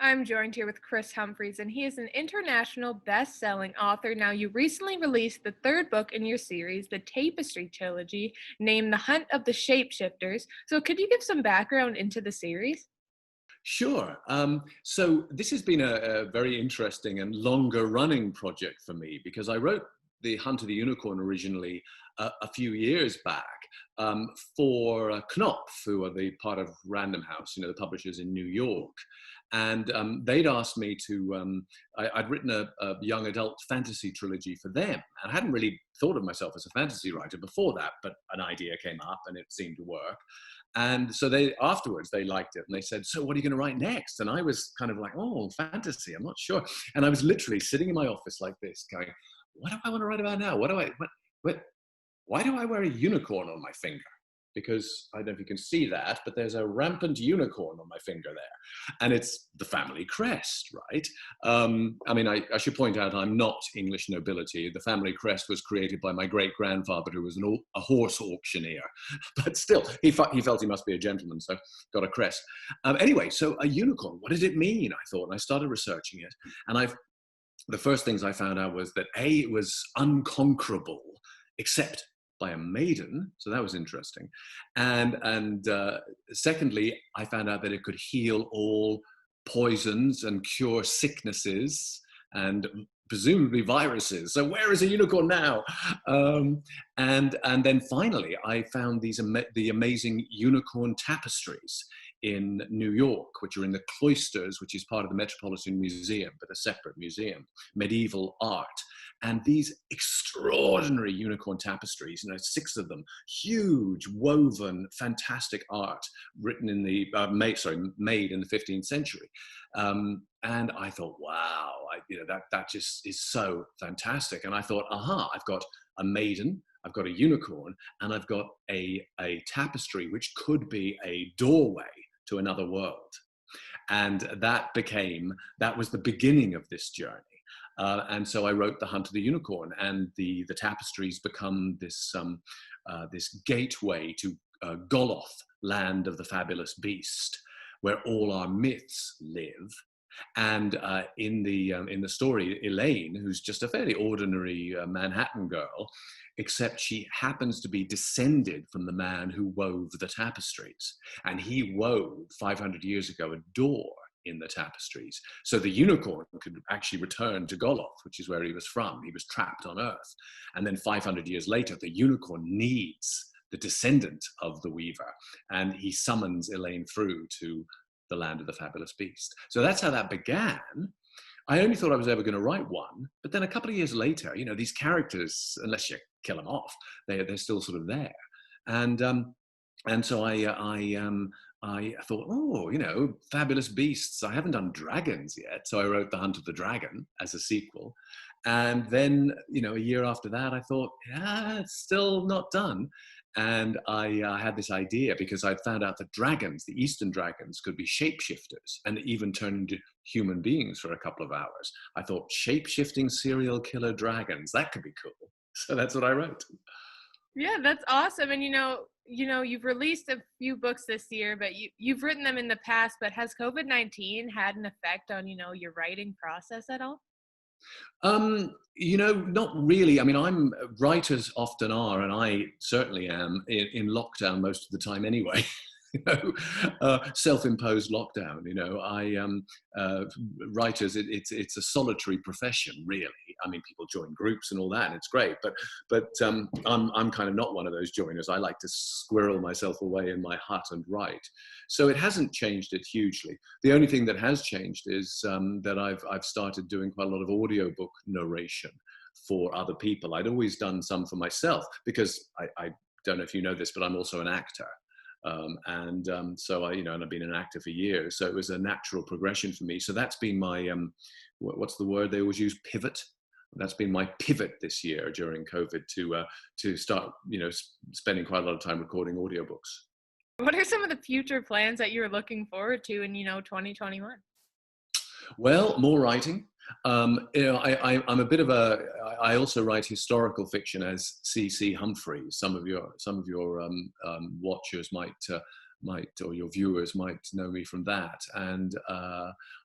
I'm joined here with Chris Humphreys, and he is an international best-selling author. Now, you recently released the third book in your series, the Tapestry Trilogy, named The Hunt of the Shapeshifters. So, could you give some background into the series? Sure. So this has been a very interesting and longer running project for me because I wrote The Hunt of the Unicorn originally a few years back for Knopf, who are the part of Random House, the publishers in New York. And they'd asked me to, I'd written a young adult fantasy trilogy for them. And I hadn't really thought of myself as a fantasy writer before that, but an idea came up and it seemed to work. And so they afterwards they liked it and they said, "So what are you going to write next?" And I was kind of like, "Oh, fantasy. I'm not sure." And I was literally sitting in my office like this, going, "What do I want to write about now? What why do I wear a unicorn on my finger?" Because I don't know if you can see that, but there's a rampant unicorn on my finger there. And it's the family crest, right? I should point out I'm not English nobility. The family crest was created by my great grandfather, who was a horse auctioneer. But still, he felt he must be a gentleman, so got a crest. Anyway, so a unicorn, what did it mean? I thought, and I started researching it. And the first things I found out was that it was unconquerable, except by a maiden, so that was interesting. And secondly, I found out that it could heal all poisons and cure sicknesses and presumably viruses. So where is a unicorn now? And then finally, I found the amazing unicorn tapestries in New York, which are in the Cloisters, which is part of the Metropolitan Museum, but a separate museum, medieval art. And these extraordinary unicorn tapestries, six of them, huge, woven, fantastic art, written in the made in the 15th century. And I thought, wow, that just is so fantastic. And I thought, I've got a maiden, I've got a unicorn, and I've got a tapestry which could be a doorway to another world. And that was the beginning of this journey. And so I wrote The Hunt of the Unicorn, and the tapestries become this gateway to Goloth, land of the fabulous beast, where all our myths live. And in the story, Elaine, who's just a fairly ordinary Manhattan girl, except she happens to be descended from the man who wove the tapestries, and he wove 500 years ago a door in the tapestries. So the unicorn could actually return to Goloth, which is where he was from. He was trapped on Earth. And then 500 years later, the unicorn needs the descendant of the weaver, and he summons Elaine through to the land of the fabulous beast. So that's how that began. I only thought I was ever going to write one, but then a couple of years later, these characters, unless you kill them off, they're still sort of there. And so I thought, fabulous beasts. I haven't done dragons yet. So I wrote The Hunt of the Dragon as a sequel. And then, a year after that, I thought, yeah, it's still not done. And I had this idea because I found out that dragons, the Eastern dragons, could be shapeshifters and even turn into human beings for a couple of hours. I thought, shape-shifting serial killer dragons, that could be cool. So that's what I wrote. Yeah, that's awesome. And you've released a few books this year, but you've written them in the past. But has COVID-19 had an effect on your writing process at all? Not really. I mean, writers often are, and I certainly am in lockdown most of the time anyway. Self-imposed lockdown. Writers, it's a solitary profession, really. I mean, people join groups and all that, and it's great. But I'm kind of not one of those joiners. I like to squirrel myself away in my hut and write. So it hasn't changed it hugely. The only thing that has changed is that I've started doing quite a lot of audiobook narration for other people. I'd always done some for myself because I don't know if you know this, but I'm also an actor. So and I've been an actor for years, so it was a natural progression for me. So that's been my what's the word they always use, pivot. That's been my pivot this year during COVID to start spending quite a lot of time recording audiobooks. What are some of the future plans that you're looking forward to in 2021? Well, more writing. I'm a bit of a. I also write historical fiction as C.C. Humphreys. Some of your watchers might or your viewers might know me from that. And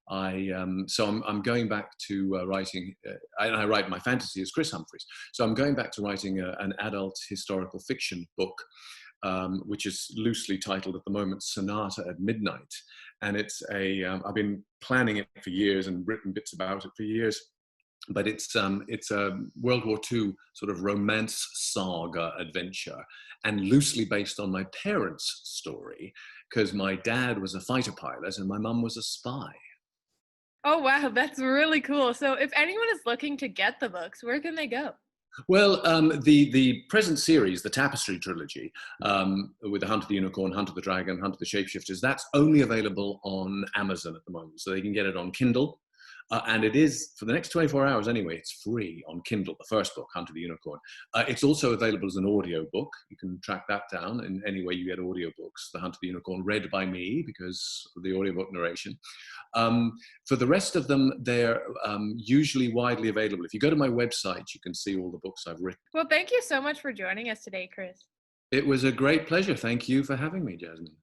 I'm going back to writing, and I write my fantasy as Chris Humphreys. So I'm going back to writing an adult historical fiction book, which is loosely titled at the moment Sonata at Midnight. And I've been planning it for years and written bits about it for years. But it's a World War II sort of romance saga adventure, and loosely based on my parents' story, because my dad was a fighter pilot and my mum was a spy. Oh, wow, that's really cool. So if anyone is looking to get the books, where can they go? Well, the present series, the Tapestry trilogy, with the Hunt of the Unicorn, Hunt of the Dragon, Hunt of the Shapeshifters, that's only available on Amazon at the moment. So they can get it on Kindle. And it is, for the next 24 hours anyway, it's free on Kindle, the first book, Hunt of the Unicorn. It's also available as an audio book. You can track that down in any way you get audiobooks. The Hunt of the Unicorn, read by me because of the audiobook narration. For the rest of them, they're usually widely available. If you go to my website, you can see all the books I've written. Well, thank you so much for joining us today, Chris. It was a great pleasure. Thank you for having me, Jasmine.